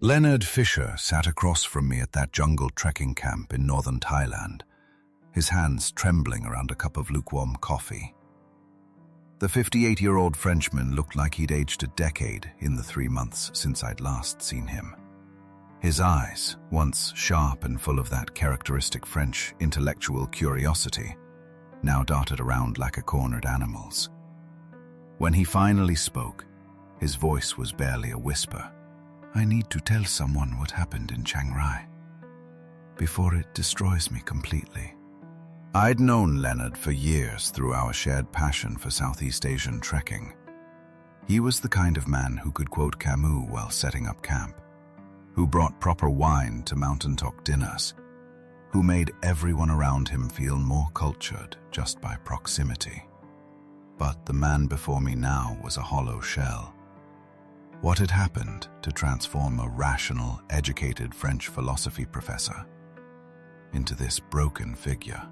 Leonard Fisher sat across from me at that jungle trekking camp in northern Thailand, his hands trembling around a cup of lukewarm coffee. The 58-year-old Frenchman looked like he'd aged a decade in the 3 months since I'd last seen him. His eyes, once sharp and full of that characteristic French intellectual curiosity, now darted around like a cornered animal's. When he finally spoke, his voice was barely a whisper. "I need to tell someone what happened in Chiang Rai before it destroys me completely." I'd known Leonard for years through our shared passion for Southeast Asian trekking. He was the kind of man who could quote Camus while setting up camp, who brought proper wine to mountaintop dinners, who made everyone around him feel more cultured just by proximity. But the man before me now was a hollow shell. What had happened to transform a rational, educated French philosophy professor into this broken figure?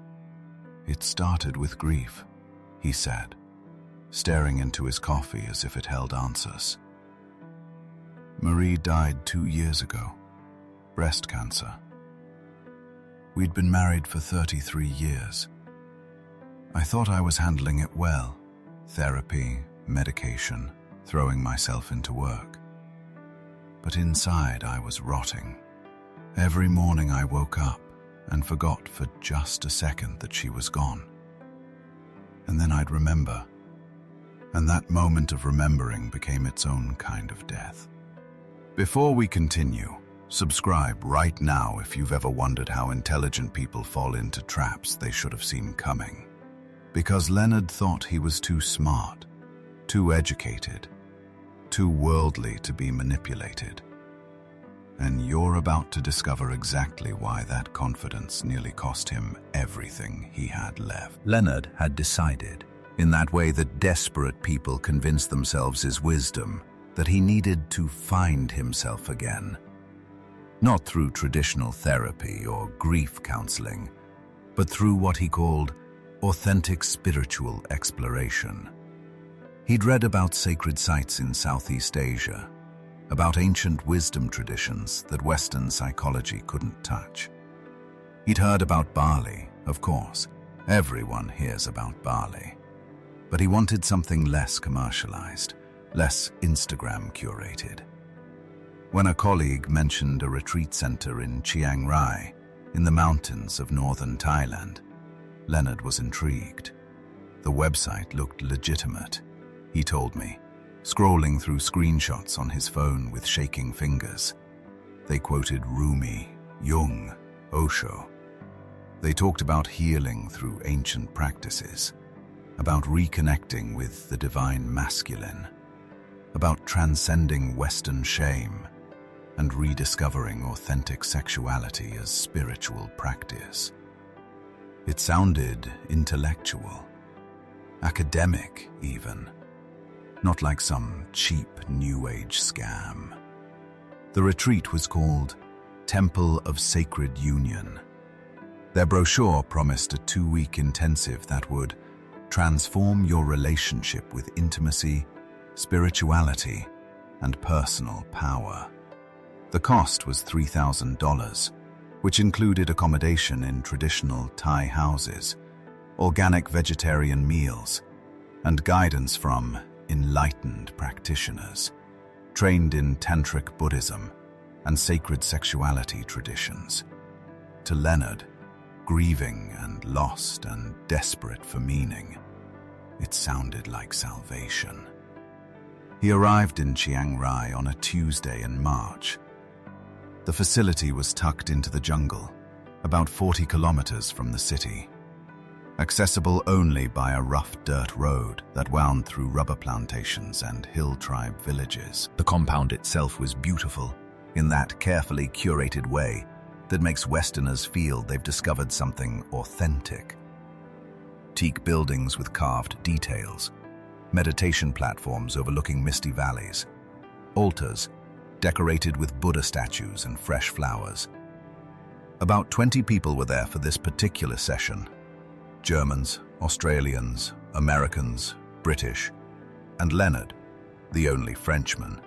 "It started with grief," he said, staring into his coffee as if it held answers. "Marie died 2 years ago, breast cancer. We'd been married for 33 years. I thought I was handling it well, therapy, medication, throwing myself into work. But inside I was rotting. Every morning I woke up and forgot for just a second that she was gone. And then I'd remember, and that moment of remembering became its own kind of death." Before we continue, subscribe right now if you've ever wondered how intelligent people fall into traps they should have seen coming. Because Leonard thought he was too smart, too educated, too worldly to be manipulated. And you're about to discover exactly why that confidence nearly cost him everything he had left. Leonard had decided, in that way that desperate people convince themselves is wisdom, that he needed to find himself again. Not through traditional therapy or grief counseling, but through what he called authentic spiritual exploration. He'd read about sacred sites in Southeast Asia, about ancient wisdom traditions that Western psychology couldn't touch. He'd heard about Bali, of course. Everyone hears about Bali. But he wanted something less commercialized, less Instagram curated. When a colleague mentioned a retreat center in Chiang Rai, in the mountains of northern Thailand, Leonard was intrigued. The website looked legitimate, he told me, scrolling through screenshots on his phone with shaking fingers. They quoted Rumi, Jung, Osho. They talked about healing through ancient practices, about reconnecting with the divine masculine, about transcending Western shame and rediscovering authentic sexuality as spiritual practice. It sounded intellectual, academic even, not like some cheap New Age scam. The retreat was called Temple of Sacred Union. Their brochure promised a 2-week intensive that would transform your relationship with intimacy, spirituality, and personal power. The cost was $3,000, which included accommodation in traditional Thai houses, organic vegetarian meals, and guidance from enlightened practitioners, trained in Tantric Buddhism and sacred sexuality traditions. To Leonard, grieving and lost and desperate for meaning, it sounded like salvation. He arrived in Chiang Rai on a Tuesday in March. The facility was tucked into the jungle, about 40 kilometers from the city, accessible only by a rough dirt road that wound through rubber plantations and hill tribe villages. The compound itself was beautiful, in that carefully curated way that makes Westerners feel they've discovered something authentic. Teak buildings with carved details, meditation platforms overlooking misty valleys, altars decorated with Buddha statues and fresh flowers. About 20 people were there for this particular session. Germans, Australians, Americans, British, and Leonard, the only Frenchman.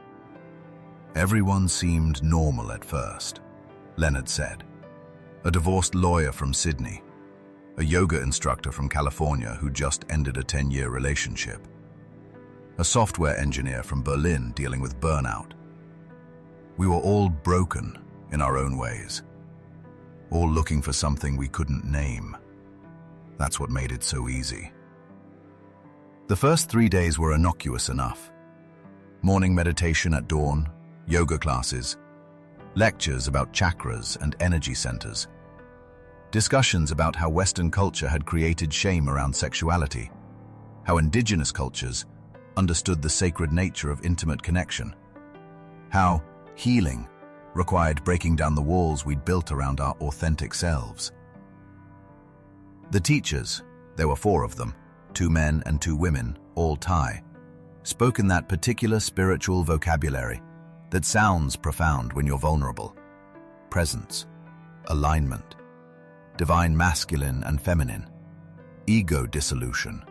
Everyone seemed normal at first, Leonard said. A divorced lawyer from Sydney, a yoga instructor from California who just ended a 10-year relationship, a software engineer from Berlin dealing with burnout. We were all broken in our own ways, all looking for something we couldn't name. That's what made it so easy. The first 3 days were innocuous enough. Morning meditation at dawn, yoga classes, lectures about chakras and energy centers, discussions about how Western culture had created shame around sexuality, how indigenous cultures understood the sacred nature of intimate connection, how healing required breaking down the walls we'd built around our authentic selves. The teachers, there were 4 of them, 2 men and 2 women, all Thai, spoke in that particular spiritual vocabulary that sounds profound when you're vulnerable. Presence, alignment, divine masculine and feminine, ego dissolution.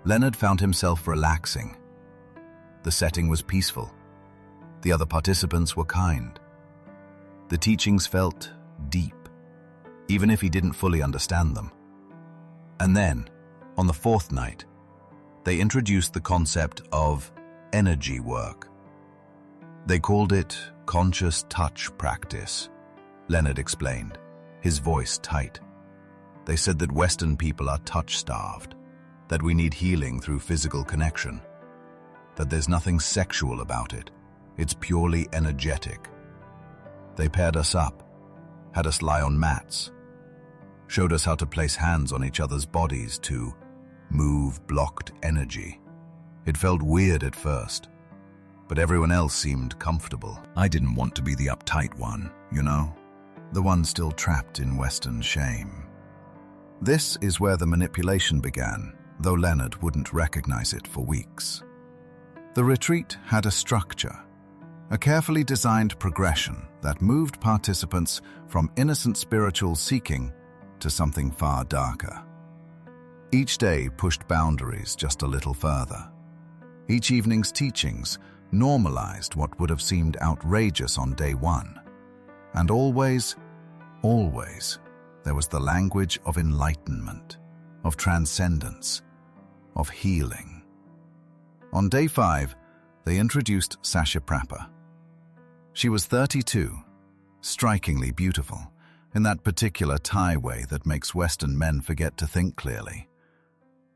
Leonard found himself relaxing. The setting was peaceful. The other participants were kind. The teachings felt deep, even if he didn't fully understand them. And then, on the 4th night, they introduced the concept of energy work. They called it conscious touch practice, Leonard explained, his voice tight. They said that Western people are touch-starved, that we need healing through physical connection, that there's nothing sexual about it. It's purely energetic. They paired us up, had us lie on mats, showed us how to place hands on each other's bodies to move blocked energy. It felt weird at first, but everyone else seemed comfortable. I didn't want to be the uptight one, you know, the one still trapped in Western shame. This is where the manipulation began, though Leonard wouldn't recognize it for weeks. The retreat had a structure, a carefully designed progression that moved participants from innocent spiritual seeking to something far darker. Each day pushed boundaries just a little further. Each evening's teachings normalized what would have seemed outrageous on day 1. And always, there was the language of enlightenment, of transcendence, of healing. On day 5, they introduced Sasiprapa. She was 32, strikingly beautiful, in that particular Thai way that makes Western men forget to think clearly.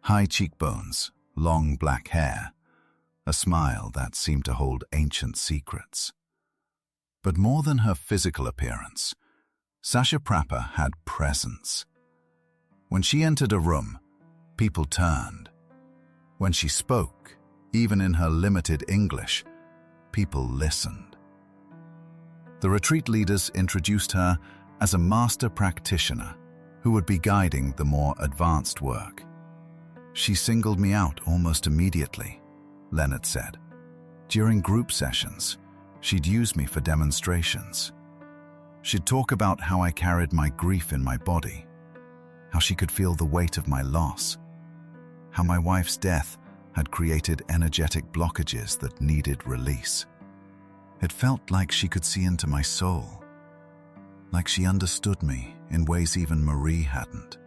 High cheekbones, long black hair, a smile that seemed to hold ancient secrets. But more than her physical appearance, Sasiprapa had presence. When she entered a room, people turned. When she spoke, even in her limited English, people listened. The retreat leaders introduced her as a master practitioner who would be guiding the more advanced work. She singled me out almost immediately, Leonard said. During group sessions, she'd use me for demonstrations. She'd talk about how I carried my grief in my body, how she could feel the weight of my loss, how my wife's death had created energetic blockages that needed release. It felt like she could see into my soul, like she understood me in ways even Marie hadn't.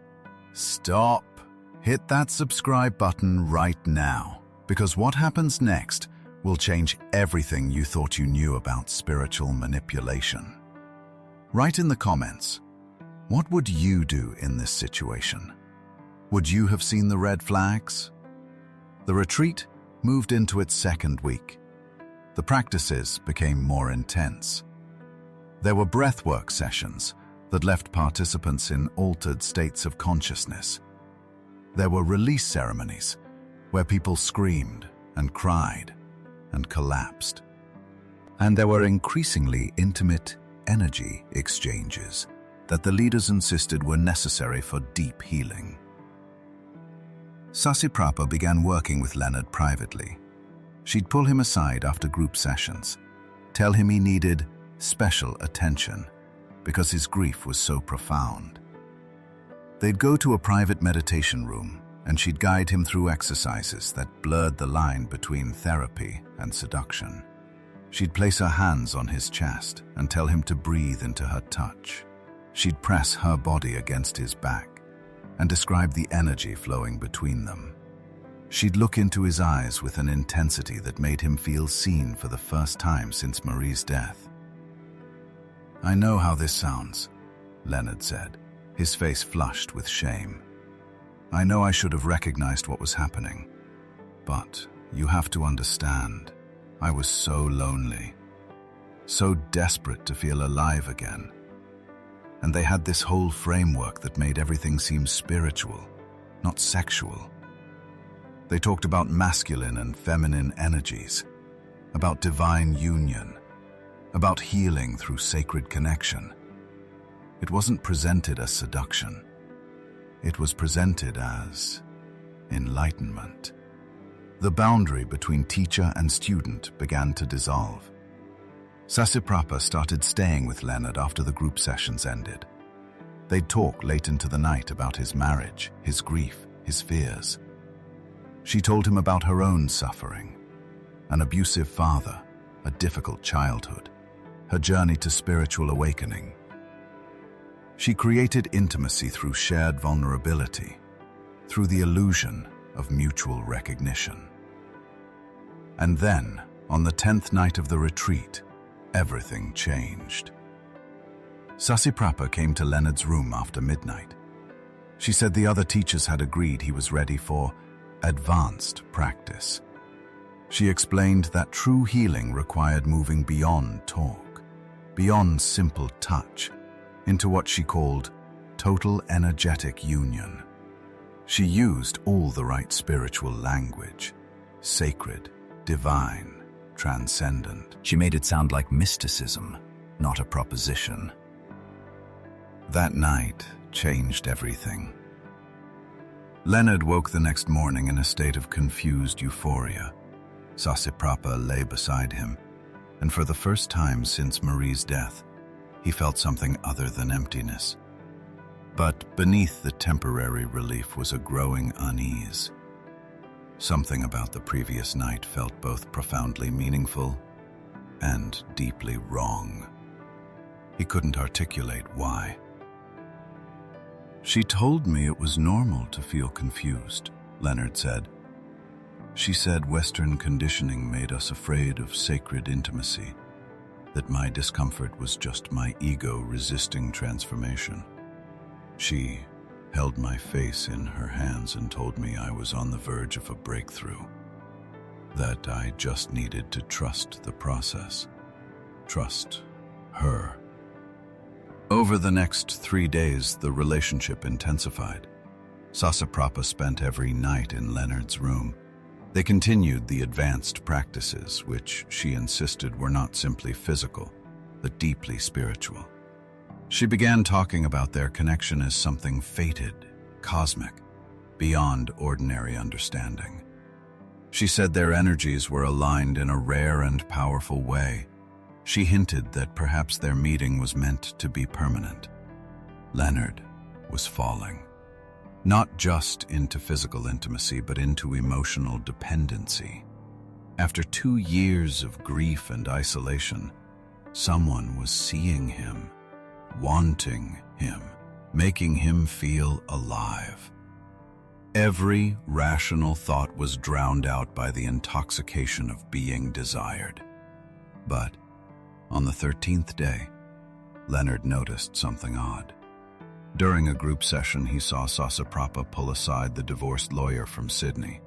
Stop! Hit that subscribe button right now, because what happens next will change everything you thought you knew about spiritual manipulation. Write in the comments, what would you do in this situation? Would you have seen the red flags? The retreat moved into its 2nd week. The practices became more intense. There were breathwork sessions that left participants in altered states of consciousness. There were release ceremonies where people screamed and cried and collapsed. And there were increasingly intimate energy exchanges that the leaders insisted were necessary for deep healing. Sasiprapa began working with Leonard privately. She'd pull him aside after group sessions, tell him he needed special attention because his grief was so profound. They'd go to a private meditation room and she'd guide him through exercises that blurred the line between therapy and seduction. She'd place her hands on his chest and tell him to breathe into her touch. She'd press her body against his back and describe the energy flowing between them. She'd look into his eyes with an intensity that made him feel seen for the first time since Marie's death. "I know how this sounds," Leonard said, his face flushed with shame. "I know I should have recognized what was happening, but you have to understand, I was so lonely, so desperate to feel alive again. And they had this whole framework that made everything seem spiritual, not sexual. They talked about masculine and feminine energies, about divine union, about healing through sacred connection. It wasn't presented as seduction. It was presented as enlightenment." The boundary between teacher and student began to dissolve. Sasiprapa started staying with Leonard after the group sessions ended. They'd talk late into the night about his marriage, his grief, his fears. She told him about her own suffering, an abusive father, a difficult childhood, her journey to spiritual awakening. She created intimacy through shared vulnerability, through the illusion of mutual recognition. And then, on the 10th night of the retreat, everything changed. Sasiprapa came to Leonard's room after midnight. She said the other teachers had agreed he was ready for advanced practice. She explained that true healing required moving beyond talk, beyond simple touch, into what she called total energetic union. She used all the right spiritual language: sacred, divine, transcendent. She made it sound like mysticism, not a proposition. That night changed everything. Leonard woke the next morning in a state of confused euphoria. Sasiprapa lay beside him, and for the first time since Marie's death, he felt something other than emptiness. But beneath the temporary relief was a growing unease. Something about the previous night felt both profoundly meaningful and deeply wrong. He couldn't articulate why. "She told me it was normal to feel confused," Leonard said. "She said Western conditioning made us afraid of sacred intimacy, that my discomfort was just my ego resisting transformation. She held my face in her hands and told me I was on the verge of a breakthrough, that I just needed to trust the process, trust her." Over the next 3 days, the relationship intensified. Sasiprapa spent every night in Leonard's room. They continued the advanced practices, which she insisted were not simply physical, but deeply spiritual. She began talking about their connection as something fated, cosmic, beyond ordinary understanding. She said their energies were aligned in a rare and powerful way. She hinted that perhaps their meeting was meant to be permanent. Leonard was falling, not just into physical intimacy, but into emotional dependency. After 2 years of grief and isolation, someone was seeing him, wanting him, making him feel alive. Every rational thought was drowned out by the intoxication of being desired. But on the 13th day, Leonard noticed something odd. During a group session, he saw Sasiprapa pull aside the divorced lawyer from Sydney.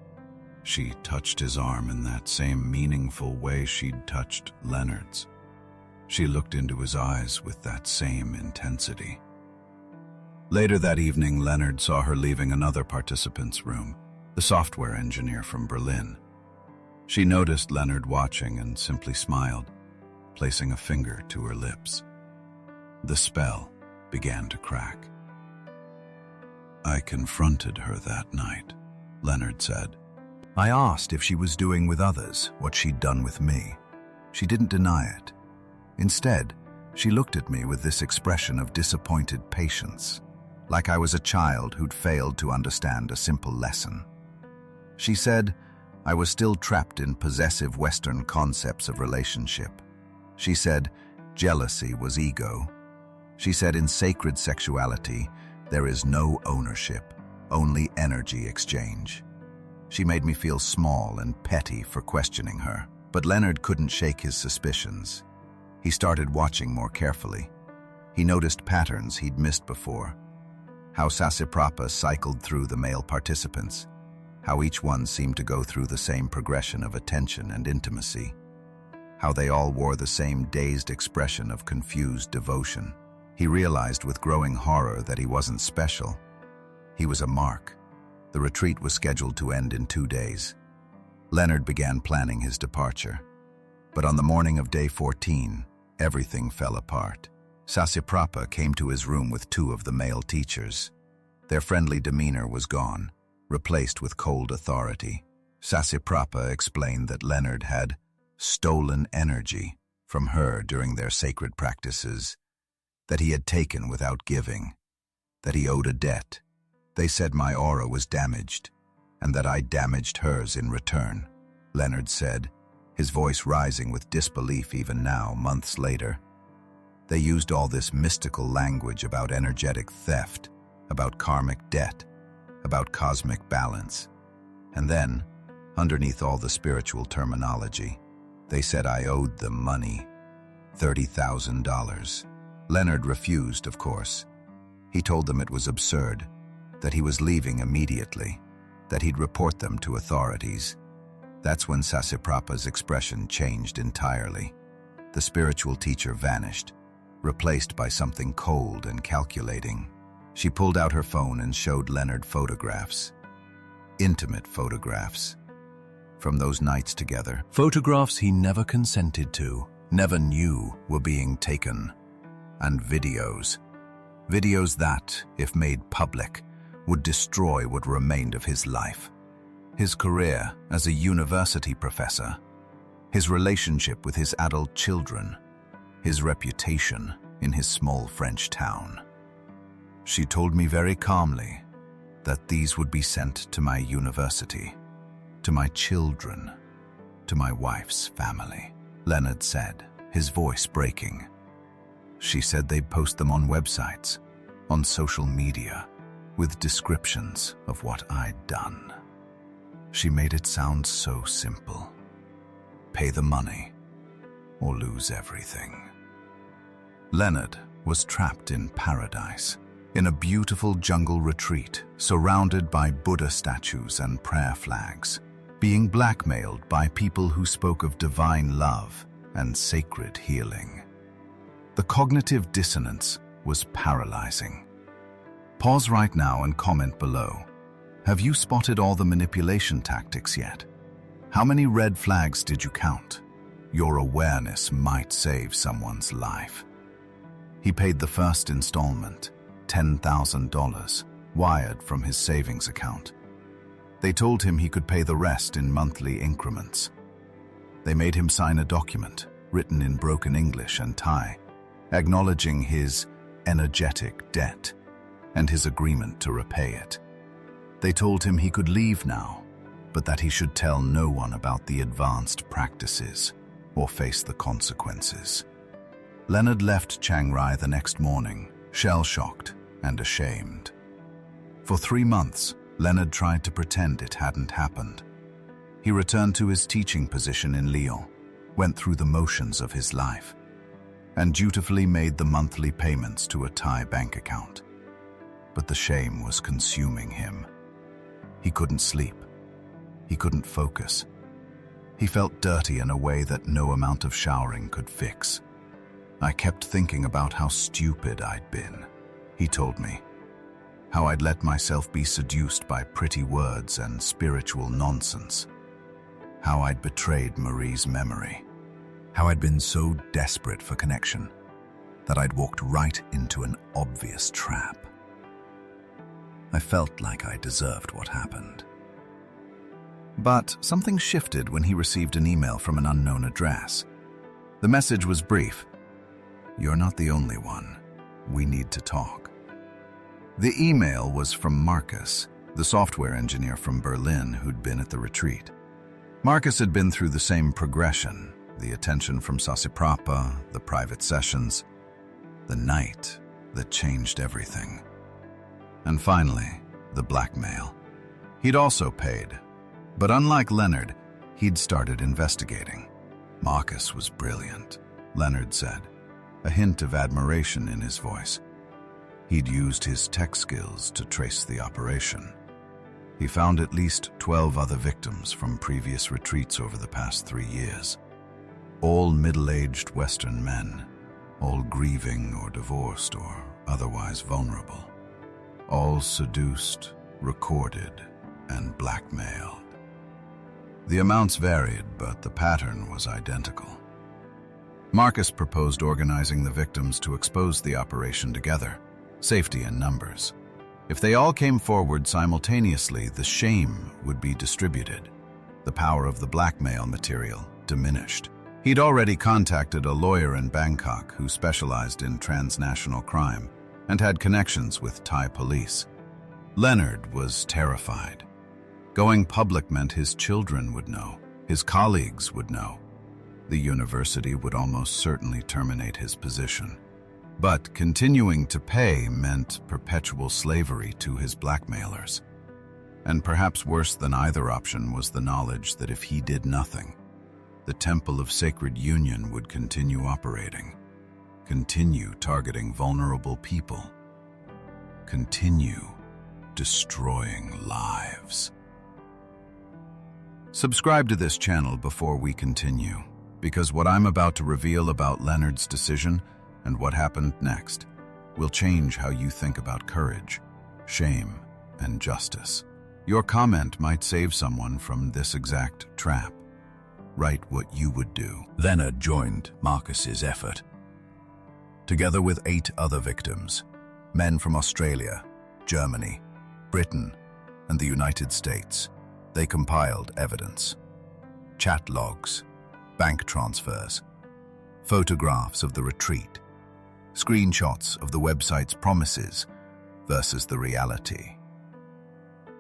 She touched his arm in that same meaningful way she'd touched Leonard's. She looked into his eyes with that same intensity. Later that evening, Leonard saw her leaving another participant's room, the software engineer from Berlin. She noticed Leonard watching and simply smiled, placing a finger to her lips. The spell began to crack. "I confronted her that night," Leonard said. "I asked if she was doing with others what she'd done with me. She didn't deny it. Instead, she looked at me with this expression of disappointed patience, like I was a child who'd failed to understand a simple lesson. She said, I was still trapped in possessive Western concepts of relationship. She said jealousy was ego. She said in sacred sexuality, there is no ownership, only energy exchange. She made me feel small and petty for questioning her. But Leonard couldn't shake his suspicions. He started watching more carefully. He noticed patterns he'd missed before. How Sasiprapa cycled through the male participants. How each one seemed to go through the same progression of attention and intimacy. How they all wore the same dazed expression of confused devotion. He realized with growing horror that he wasn't special. He was a mark. The retreat was scheduled to end in 2 days. Leonard began planning his departure. But on the morning of day 14, everything fell apart. Sasiprapa came to his room with 2 of the male teachers. Their friendly demeanor was gone, replaced with cold authority. Sasiprapa explained that Leonard had stolen energy from her during their sacred practices, that he had taken without giving, that he owed a debt. They said my aura was damaged, and that I damaged hers in return, Leonard said, his voice rising with disbelief even now, months later. They used all this mystical language about energetic theft, about karmic debt, about cosmic balance. And then, underneath all the spiritual terminology, they said I owed them money, $30,000. Leonard refused, of course. He told them it was absurd, that he was leaving immediately, that he'd report them to authorities. That's when Sasiprapa's expression changed entirely. The spiritual teacher vanished, replaced by something cold and calculating. She pulled out her phone and showed Leonard photographs. Intimate photographs. From those nights together. Photographs he never consented to, never knew were being taken. And videos. Videos that, if made public, would destroy what remained of his life. His career as a university professor, his relationship with his adult children, his reputation in his small French town. She told me very calmly that these would be sent to my university, to my children, to my wife's family, Leonard said, his voice breaking. She said they'd post them on websites, on social media, with descriptions of what I'd done. She made it sound so simple. Pay the money, or lose everything. Leonard was trapped in paradise, in a beautiful jungle retreat, surrounded by Buddha statues and prayer flags, being blackmailed by people who spoke of divine love and sacred healing. The cognitive dissonance was paralyzing. Pause right now and comment below. Have you spotted all the manipulation tactics yet? How many red flags did you count? Your awareness might save someone's life. He paid the first installment, $10,000, wired from his savings account. They told him he could pay the rest in monthly increments. They made him sign a document, written in broken English and Thai, acknowledging his energetic debt and his agreement to repay it. They told him he could leave now, but that he should tell no one about the advanced practices or face the consequences. Leonard left Chiang Rai the next morning, shell-shocked and ashamed. For 3 months, Leonard tried to pretend it hadn't happened. He returned to his teaching position in Lyon, went through the motions of his life, and dutifully made the monthly payments to a Thai bank account. But the shame was consuming him. He couldn't sleep. He couldn't focus. He felt dirty in a way that no amount of showering could fix. I kept thinking about how stupid I'd been, he told me. How I'd let myself be seduced by pretty words and spiritual nonsense. How I'd betrayed Marie's memory. How I'd been so desperate for connection that I'd walked right into an obvious trap. I felt like I deserved what happened. But something shifted when he received an email from an unknown address. The message was brief. You're not the only one. We need to talk. The email was from Marcus, the software engineer from Berlin who'd been at the retreat. Marcus had been through the same progression: the attention from Sasiprapa, the private sessions, the night that changed everything. And finally, the blackmail. He'd also paid, but unlike Leonard, he'd started investigating. Marcus was brilliant, Leonard said, a hint of admiration in his voice. He'd used his tech skills to trace the operation. He found at least 12 other victims from previous retreats over the past 3 years. All middle-aged Western men, all grieving or divorced or otherwise vulnerable. All seduced, recorded, and blackmailed. The amounts varied, but the pattern was identical. Marcus proposed organizing the victims to expose the operation together, safety in numbers. If they all came forward simultaneously, the shame would be distributed. The power of the blackmail material diminished. He'd already contacted a lawyer in Bangkok who specialized in transnational crime and had connections with Thai police. Leonard was terrified. Going public meant his children would know, his colleagues would know. The university would almost certainly terminate his position. But continuing to pay meant perpetual slavery to his blackmailers. And perhaps worse than either option was the knowledge that if he did nothing, the Temple of Sacred Union would continue operating, continue targeting vulnerable people, continue destroying lives. Subscribe to this channel before we continue, because what I'm about to reveal about Leonard's decision and what happened next will change how you think about courage, shame, and justice. Your comment might save someone from this exact trap. Write what you would do. Leonard joined Marcus's effort. Together with 8 other victims, men from Australia, Germany, Britain, and the United States, they compiled evidence. Chat logs, bank transfers, photographs of the retreat, screenshots of the website's promises versus the reality.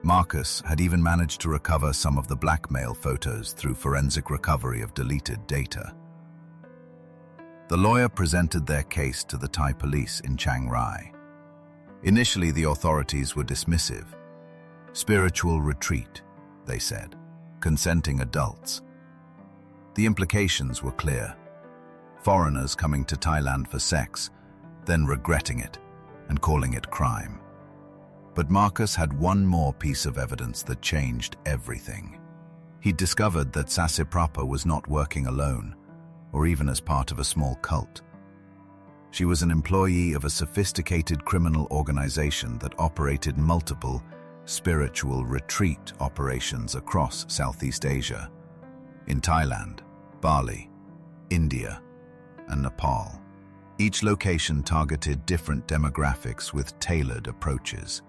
Marcus had even managed to recover some of the blackmail photos through forensic recovery of deleted data. The lawyer presented their case to the Thai police in Chiang Rai. Initially, the authorities were dismissive. Spiritual retreat, they said, consenting adults. The implications were clear. Foreigners coming to Thailand for sex, then regretting it and calling it crime. But Marcus had one more piece of evidence that changed everything. He'd discovered that Sasiprapa was not working alone, or even as part of a small cult. She was an employee of a sophisticated criminal organization that operated multiple spiritual retreat operations across Southeast Asia, in Thailand, Bali, India, and Nepal. Each location targeted different demographics with tailored approaches.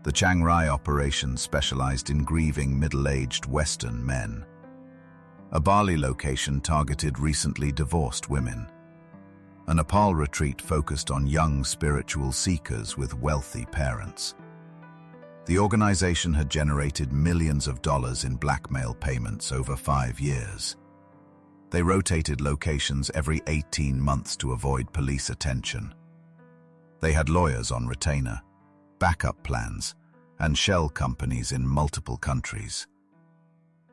The Chiang Rai operation specialized in grieving middle-aged Western men. A Bali location targeted recently divorced women. A Nepal retreat focused on young spiritual seekers with wealthy parents. The organization had generated millions of dollars in blackmail payments over 5 years. They rotated locations every 18 months to avoid police attention. They had lawyers on retainer, backup plans, and shell companies in multiple countries.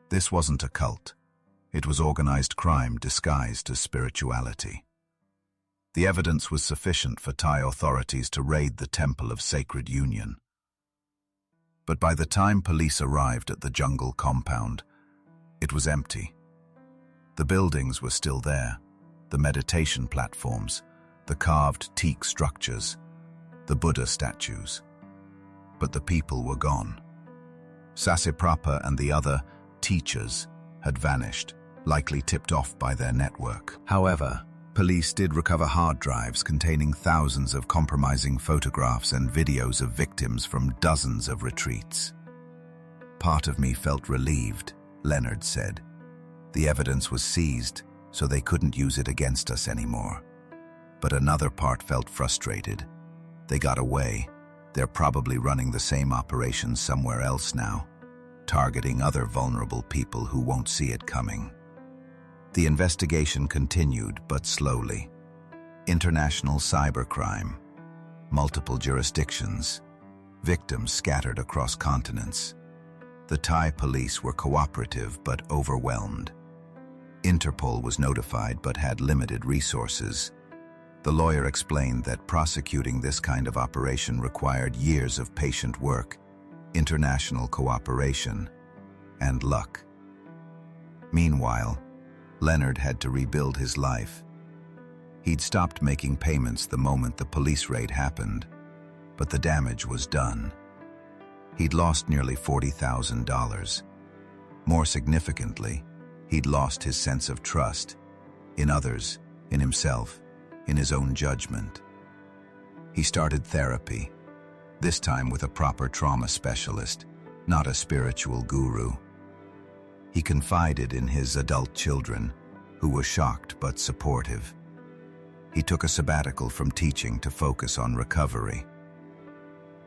This wasn't a cult. It was organized crime disguised as spirituality. The evidence was sufficient for Thai authorities to raid the Temple of Sacred Union. But by the time police arrived at the jungle compound, it was empty. The buildings were still there, the meditation platforms, the carved teak structures, the Buddha statues. But the people were gone. Sasiprapa and the other teachers had vanished, likely tipped off by their network. However, police did recover hard drives containing thousands of compromising photographs and videos of victims from dozens of retreats. Part of me felt relieved, Leonard said. The evidence was seized, so they couldn't use it against us anymore. But another part felt frustrated. They got away. They're probably running the same operations somewhere else now. targeting other vulnerable people who won't see it coming. The investigation continued, but slowly. International cybercrime, multiple jurisdictions, victims scattered across continents. The Thai police were cooperative but overwhelmed. Interpol was notified but had limited resources. The lawyer explained that prosecuting this kind of operation required years of patient work, international cooperation, and luck. Meanwhile, Leonard had to rebuild his life. He'd stopped making payments the moment the police raid happened, but the damage was done. He'd lost nearly $40,000. More significantly, he'd lost his sense of trust in others, in himself, in his own judgment. He started therapy, this time with a proper trauma specialist, not a spiritual guru. He confided in his adult children, who were shocked but supportive. He took a sabbatical from teaching to focus on recovery.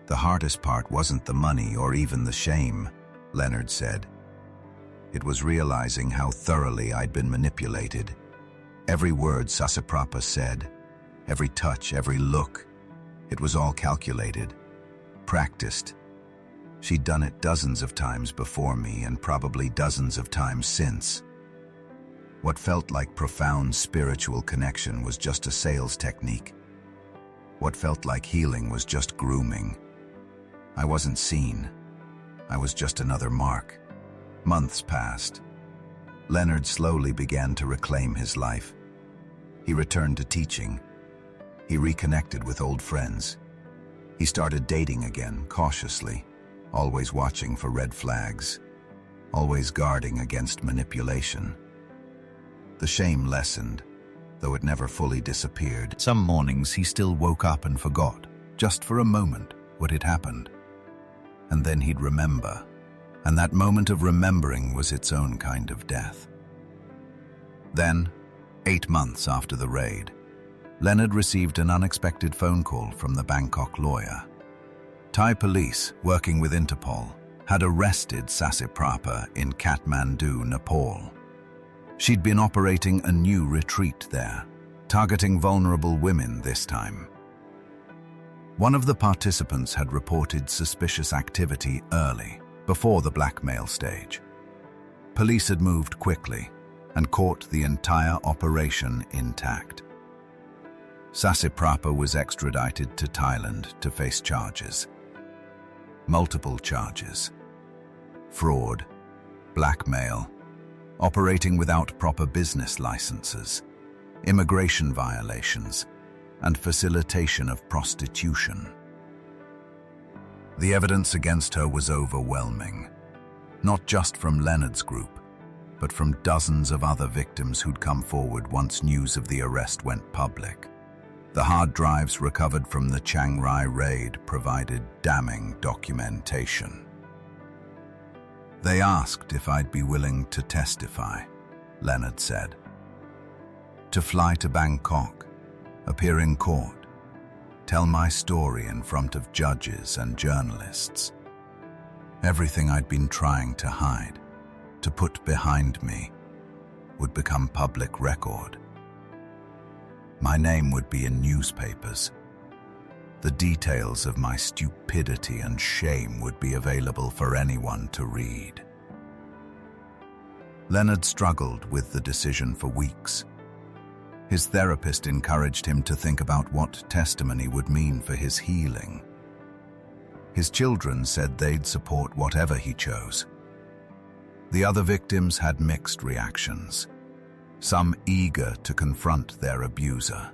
The hardest part wasn't the money or even the shame, Leonard said. It was realizing how thoroughly I'd been manipulated. Every word Sasiprapa said, every touch, every look, it was all calculated, practiced. She'd done it dozens of times before me and probably dozens of times since. What felt like profound spiritual connection was just a sales technique. What felt like healing was just grooming. I wasn't seen. I was just another mark. Months passed. Leonard slowly began to reclaim his life. He returned to teaching. He reconnected with old friends. He started dating again, cautiously, always watching for red flags, always guarding against manipulation. The shame lessened, though it never fully disappeared. Some mornings he still woke up and forgot, just for a moment, what had happened. And then he'd remember, and that moment of remembering was its own kind of death. Then, 8 months after the raid, Leonard received an unexpected phone call from the Bangkok lawyer. Thai police, working with Interpol, had arrested Sasiprapa in Kathmandu, Nepal. She'd been operating a new retreat there, targeting vulnerable women this time. One of the participants had reported suspicious activity early, before the blackmail stage. Police had moved quickly and caught the entire operation intact. Sasiprapa was extradited to Thailand to face charges. Multiple charges. Fraud, blackmail, operating without proper business licenses, immigration violations, and facilitation of prostitution. The evidence against her was overwhelming, not just from Leonard's group, but from dozens of other victims who'd come forward once news of the arrest went public. The hard drives recovered from the Chiang Rai raid provided damning documentation. They asked if I'd be willing to testify, Leonard said. To fly to Bangkok, appear in court, tell my story in front of judges and journalists. Everything I'd been trying to hide, to put behind me, would become public record. My name would be in newspapers. The details of my stupidity and shame would be available for anyone to read. Leonard struggled with the decision for weeks. His therapist encouraged him to think about what testimony would mean for his healing. His children said they'd support whatever he chose. The other victims had mixed reactions, some eager to confront their abuser,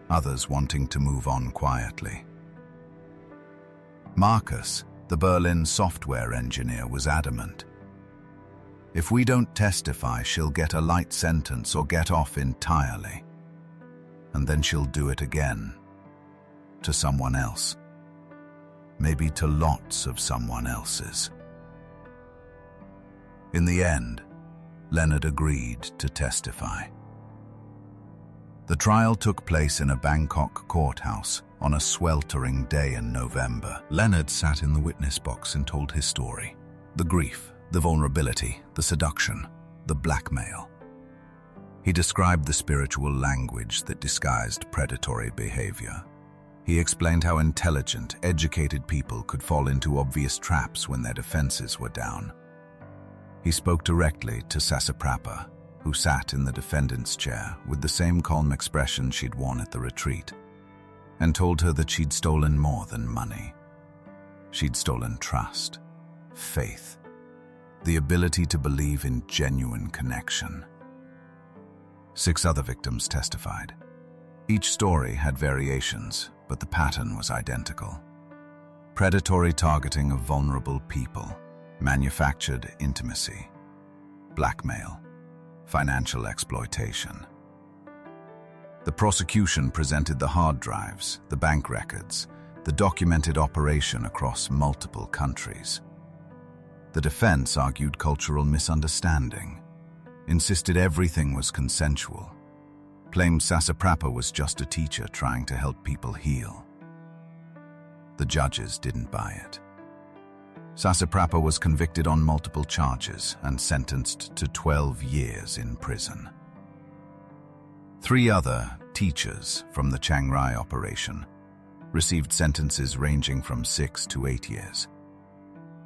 others wanting to move on quietly. Marcus, the Berlin software engineer, was adamant. If we don't testify, she'll get a light sentence or get off entirely. And then she'll do it again. To someone else. Maybe to lots of someone else's. In the end, Leonard agreed to testify. The trial took place in a Bangkok courthouse on a sweltering day in November. Leonard sat in the witness box and told his story. The grief, the vulnerability, the seduction, the blackmail. He described the spiritual language that disguised predatory behavior. He explained how intelligent, educated people could fall into obvious traps when their defenses were down. He spoke directly to Sasiprapa, who sat in the defendant's chair with the same calm expression she'd worn at the retreat, and told her that she'd stolen more than money. She'd stolen trust, faith, the ability to believe in genuine connection. 6 other victims testified. Each story had variations, but the pattern was identical. Predatory targeting of vulnerable people, manufactured intimacy, blackmail, financial exploitation. The prosecution presented the hard drives, the bank records, the documented operation across multiple countries. The defense argued cultural misunderstanding, insisted everything was consensual, claimed Sasiprapa was just a teacher trying to help people heal. The judges didn't buy it. Sasiprapa was convicted on multiple charges and sentenced to 12 years in prison. 3 other teachers from the Chiang Rai operation received sentences ranging from 6 to 8 years.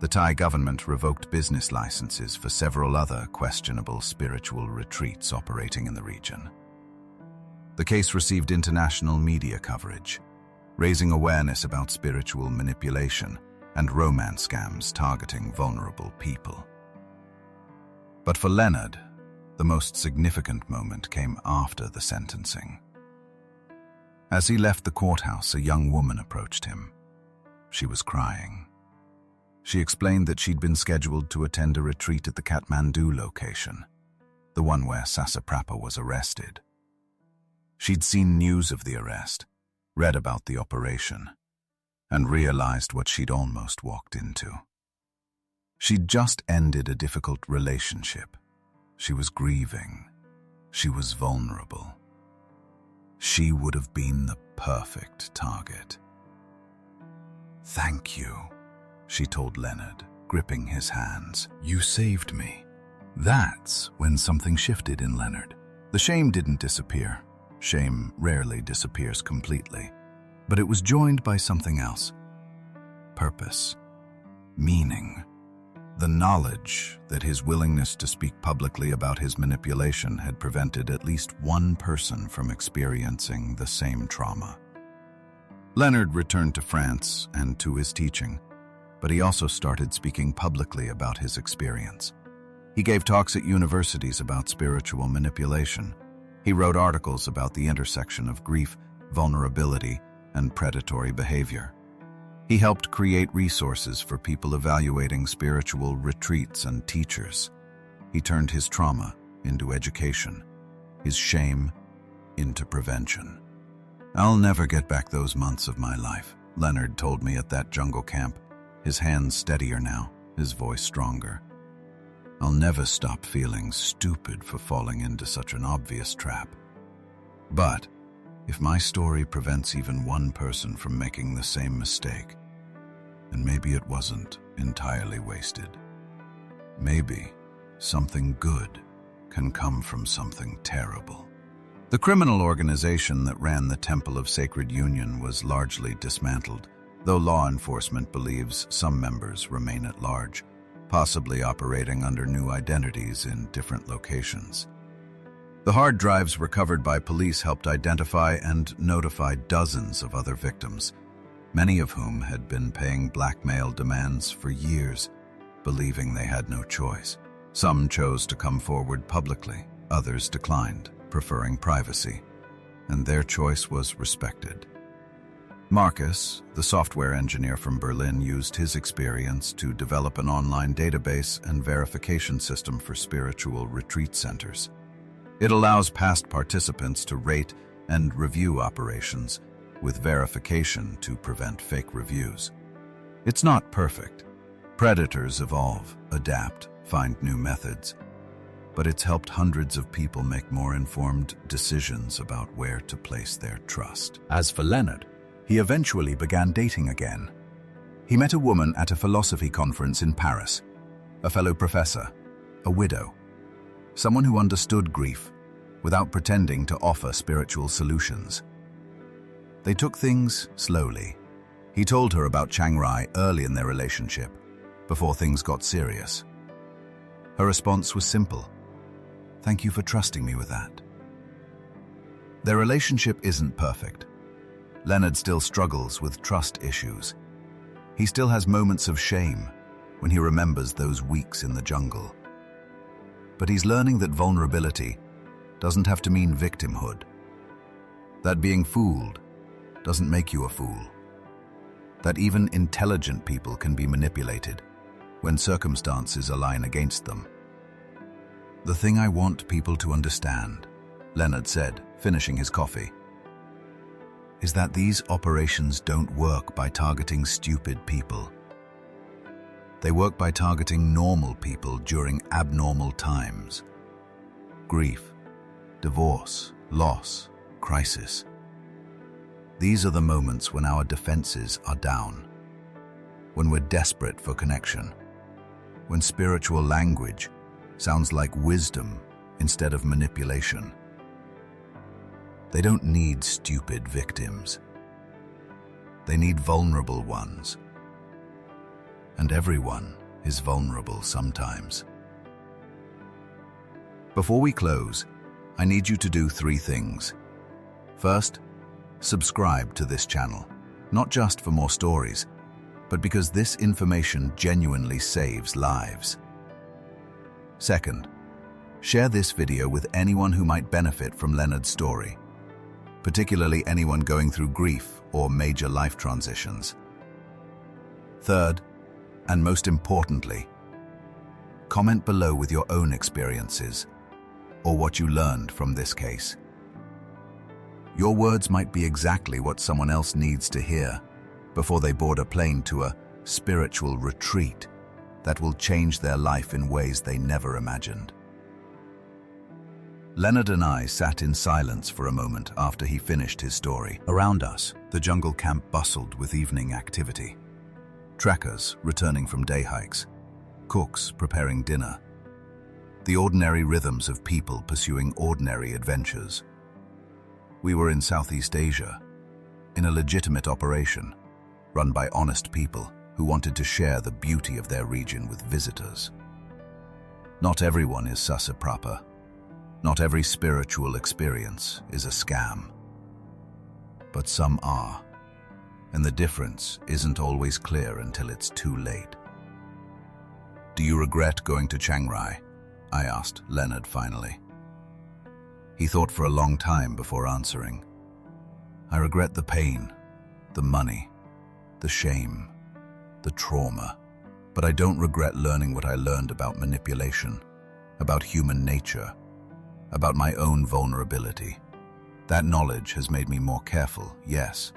The Thai government revoked business licenses for several other questionable spiritual retreats operating in the region. The case received international media coverage, raising awareness about spiritual manipulation and romance scams targeting vulnerable people. But for Leonard, the most significant moment came after the sentencing. As he left the courthouse, a young woman approached him. She was crying. She explained that she'd been scheduled to attend a retreat at the Kathmandu location, the one where Sasiprapa was arrested. She'd seen news of the arrest, read about the operation, and realized what she'd almost walked into. She'd just ended a difficult relationship. She was grieving. She was vulnerable. She would have been the perfect target. "Thank you," she told Leonard, gripping his hands. "You saved me." That's when something shifted in Leonard. The shame didn't disappear. Shame rarely disappears completely. But it was joined by something else. Purpose. Meaning. The knowledge that his willingness to speak publicly about his manipulation had prevented at least one person from experiencing the same trauma. Leonard returned to France and to his teaching, but he also started speaking publicly about his experience. He gave talks at universities about spiritual manipulation. He wrote articles about the intersection of grief, vulnerability, and predatory behavior. He helped create resources for people evaluating spiritual retreats and teachers. He turned his trauma into education, his shame into prevention. "I'll never get back those months of my life," Leonard told me at that jungle camp, his hands steadier now, his voice stronger. "I'll never stop feeling stupid for falling into such an obvious trap. But if my story prevents even one person from making the same mistake, then maybe it wasn't entirely wasted. Maybe something good can come from something terrible." The criminal organization that ran the Temple of Sacred Union was largely dismantled, though law enforcement believes some members remain at large, possibly operating under new identities in different locations. The hard drives recovered by police helped identify and notify dozens of other victims, many of whom had been paying blackmail demands for years, believing they had no choice. Some chose to come forward publicly, others declined, preferring privacy, and their choice was respected. Marcus, the software engineer from Berlin, used his experience to develop an online database and verification system for spiritual retreat centers. It allows past participants to rate and review operations, with verification to prevent fake reviews. It's not perfect. Predators evolve, adapt, find new methods, but it's helped hundreds of people make more informed decisions about where to place their trust. As for Leonard, he eventually began dating again. He met a woman at a philosophy conference in Paris. a fellow professor, a widow, someone who understood grief without pretending to offer spiritual solutions. They took things slowly. He told her about Chiang Rai early in their relationship, before things got serious. Her response was simple. "Thank you for trusting me with that." Their relationship isn't perfect. Leonard still struggles with trust issues. He still has moments of shame when he remembers those weeks in the jungle. But he's learning that vulnerability doesn't have to mean victimhood. That being fooled doesn't make you a fool. That even intelligent people can be manipulated when circumstances align against them. "The thing I want people to understand," Leonard said, finishing his coffee, "is that these operations don't work by targeting stupid people. They work by targeting normal people during abnormal times. Grief, divorce, loss, crisis. These are the moments when our defenses are down, when we're desperate for connection, when spiritual language sounds like wisdom instead of manipulation. They don't need stupid victims. They need vulnerable ones. And everyone is vulnerable sometimes." Before we close, I need you to do 3 things. First, subscribe to this channel, not just for more stories, but because this information genuinely saves lives. Second, share this video with anyone who might benefit from Leonard's story, particularly anyone going through grief or major life transitions. Third, and most importantly, comment below with your own experiences or what you learned from this case. Your words might be exactly what someone else needs to hear before they board a plane to a spiritual retreat that will change their life in ways they never imagined. Leonard and I sat in silence for a moment after he finished his story. Around us, the jungle camp bustled with evening activity. Trekkers returning from day hikes, cooks preparing dinner, the ordinary rhythms of people pursuing ordinary adventures. We were in Southeast Asia, in a legitimate operation, run by honest people who wanted to share the beauty of their region with visitors. Not everyone is Sasiprapa. Not every spiritual experience is a scam. But some are, and the difference isn't always clear until it's too late. "Do you regret going to Chiang Rai?" I asked Leonard finally. He thought for a long time before answering. "I regret the pain, the money, the shame, the trauma, but I don't regret learning what I learned about manipulation, about human nature, about my own vulnerability. That knowledge has made me more careful, yes,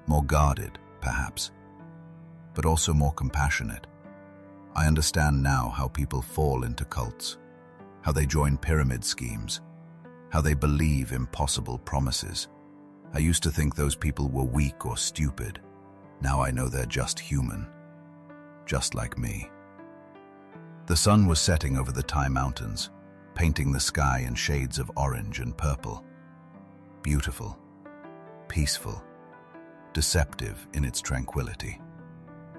more guarded, perhaps, but also more compassionate. I understand now how people fall into cults, how they join pyramid schemes, how they believe impossible promises. I used to think those people were weak or stupid. Now I know they're just human, just like me." The sun was setting over the Thai mountains, painting the sky in shades of orange and purple. Beautiful, peaceful, deceptive in its tranquility.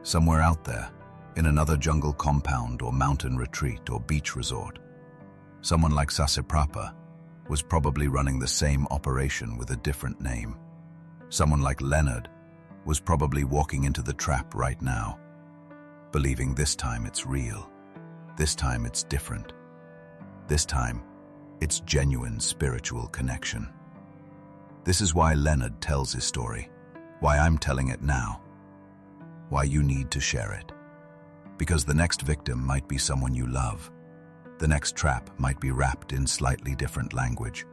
Somewhere out there, in another jungle compound or mountain retreat or beach resort, someone like Sasiprapa was probably running the same operation with a different name. Someone like Leonard was probably walking into the trap right now, believing this time it's real, this time it's different, this time it's genuine spiritual connection. This is why Leonard tells his story, why I'm telling it now, why you need to share it. Because the next victim might be someone you love. The next trap might be wrapped in slightly different language.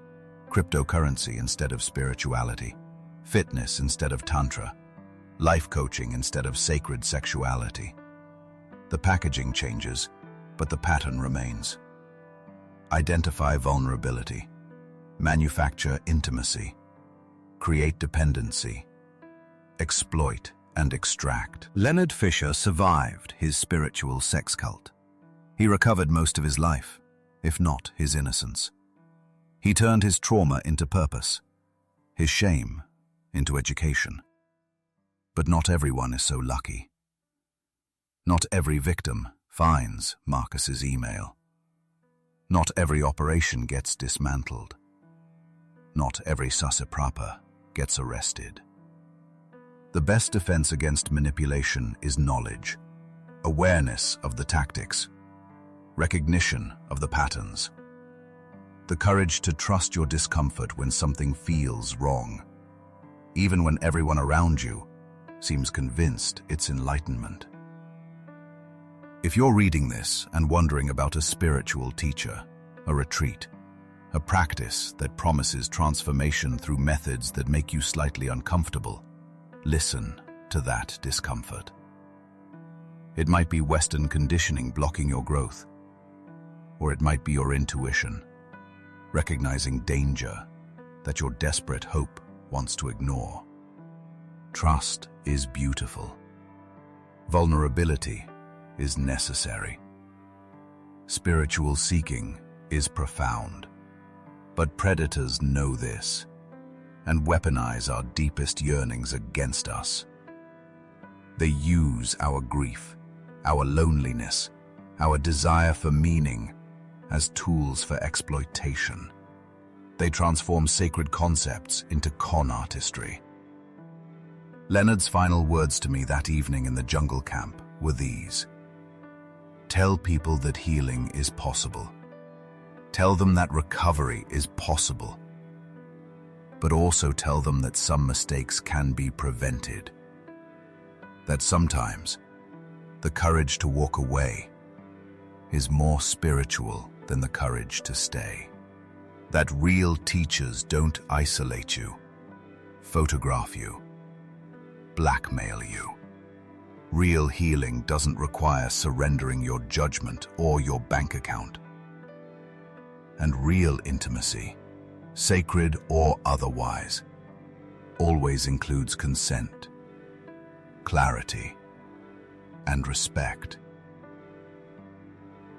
Cryptocurrency instead of spirituality. Fitness instead of tantra. Life coaching instead of sacred sexuality. The packaging changes, but the pattern remains. Identify vulnerability. Manufacture intimacy. Create dependency. Exploit and extract. Leonard Fisher survived his spiritual sex cult. He recovered most of his life, if not his innocence. He turned his trauma into purpose, his shame into education. But not everyone is so lucky. Not every victim finds Marcus's email. Not every operation gets dismantled. Not every Sasiprapa gets arrested. The best defense against manipulation is knowledge, awareness of the tactics, recognition of the patterns, the courage to trust your discomfort when something feels wrong, even when everyone around you seems convinced it's enlightenment. If you're reading this and wondering about a spiritual teacher, a retreat, a practice that promises transformation through methods that make you slightly uncomfortable, listen to that discomfort. It might be Western conditioning blocking your growth, or it might be your intuition, recognizing danger that your desperate hope wants to ignore. Trust is beautiful. Vulnerability is necessary. Spiritual seeking is profound. But predators know this and weaponize our deepest yearnings against us. They use our grief, our loneliness, our desire for meaning as tools for exploitation. They transform sacred concepts into con artistry. Leonard's final words to me that evening in the jungle camp were these: tell people that healing is possible. Tell them that recovery is possible. But also tell them that some mistakes can be prevented. That sometimes the courage to walk away is more spiritual than the courage to stay. That real teachers don't isolate you, photograph you, blackmail you. Real healing doesn't require surrendering your judgment or your bank account. And real intimacy, sacred or otherwise, always includes consent, clarity, and respect.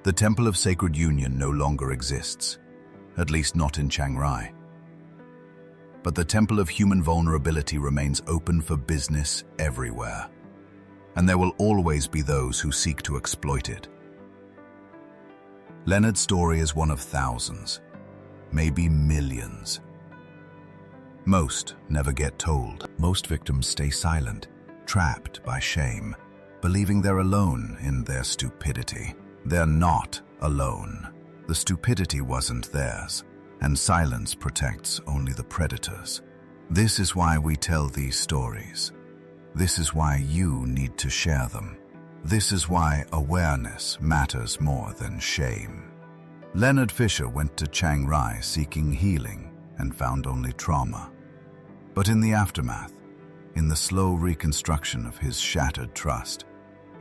The Temple of Sacred Union no longer exists, at least not in Chiang Rai. But the Temple of Human Vulnerability remains open for business everywhere, and there will always be those who seek to exploit it. Leonard's story is one of thousands, maybe millions. Most never get told. Most victims stay silent, trapped by shame, believing they're alone in their stupidity. They're not alone. The stupidity wasn't theirs, and silence protects only the predators. This is why we tell these stories. This is why you need to share them. This is why awareness matters more than shame. Leonard Fisher went to Chiang Rai seeking healing and found only trauma. But in the aftermath, in the slow reconstruction of his shattered trust,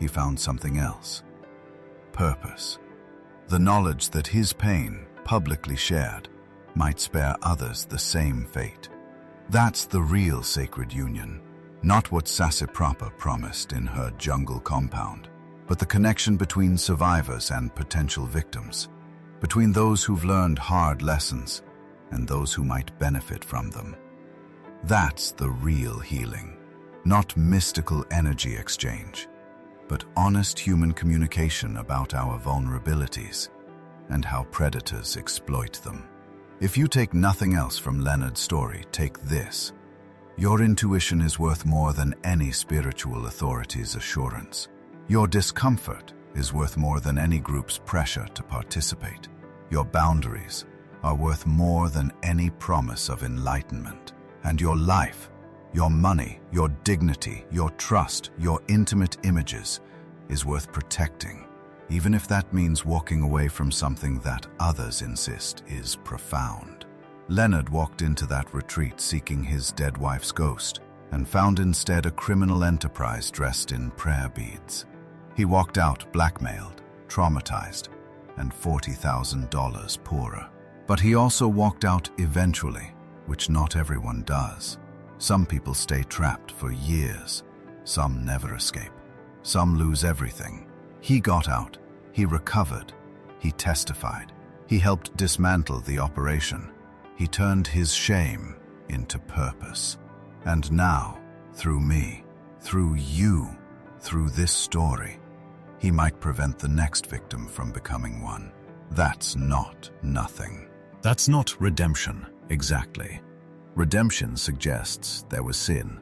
he found something else. Purpose. The knowledge that his pain, publicly shared, might spare others the same fate. That's the real sacred union. Not what Sasiprapa promised in her jungle compound, but the connection between survivors and potential victims, between those who've learned hard lessons and those who might benefit from them. That's the real healing, not mystical energy exchange, but honest human communication about our vulnerabilities and how predators exploit them. If you take nothing else from Leonard's story, take this. Your intuition is worth more than any spiritual authority's assurance. Your discomfort is worth more than any group's pressure to participate. Your boundaries are worth more than any promise of enlightenment. And your life, your money, your dignity, your trust, your intimate images is worth protecting, even if that means walking away from something that others insist is profound. Leonard walked into that retreat seeking his dead wife's ghost and found instead a criminal enterprise dressed in prayer beads. He walked out blackmailed, traumatized, and $40,000 poorer. But he also walked out eventually, which not everyone does. Some people stay trapped for years. Some never escape. Some lose everything. He got out, He recovered. He testified. He helped dismantle the operation. He turned his shame into purpose. And now, through me, through you, through this story, he might prevent the next victim from becoming one. That's not nothing. That's not redemption, exactly. Redemption suggests there was sin,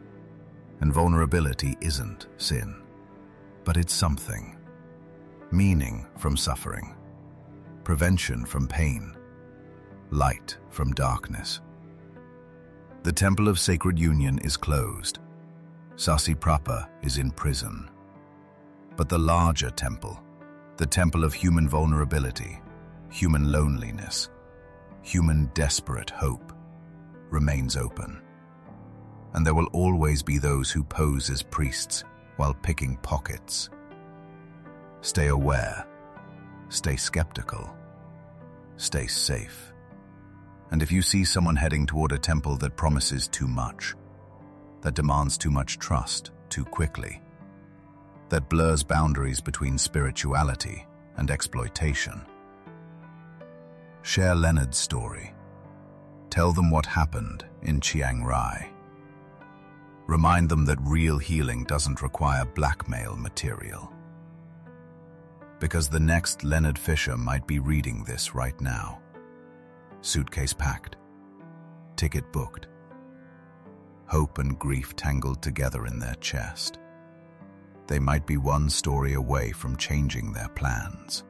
and vulnerability isn't sin. But it's something. Meaning from suffering, prevention from pain, light from darkness. The temple of sacred union is closed. Sasiprapa is in prison. But the larger temple, the temple of human vulnerability, human loneliness, human desperate hope, remains open. And there will always be those who pose as priests while picking pockets. Stay aware, stay skeptical, stay safe. And if you see someone heading toward a temple that promises too much, that demands too much trust too quickly, that blurs boundaries between spirituality and exploitation, share Leonard's story. Tell them what happened in Chiang Rai. Remind them that real healing doesn't require blackmail material. Because the next Leonard Fisher might be reading this right now. Suitcase packed, ticket booked, hope and grief tangled together in their chest. They might be one story away from changing their plans,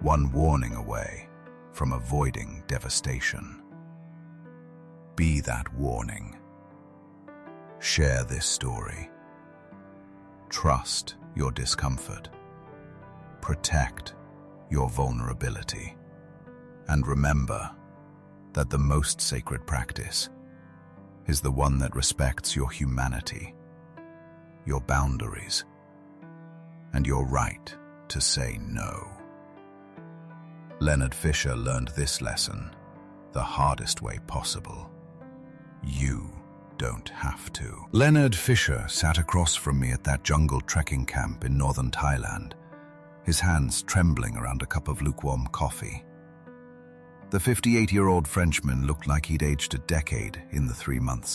one warning away from avoiding devastation. Be that warning. Share this story. Trust your discomfort. Protect your vulnerability. And remember that the most sacred practice is the one that respects your humanity, your boundaries, and your right to say no. Leonard Fisher learned this lesson the hardest way possible. You don't have to. Leonard Fisher sat across from me at that jungle trekking camp in northern Thailand, his hands trembling around a cup of lukewarm coffee. The 58-year-old Frenchman looked like he'd aged a decade in the 3 months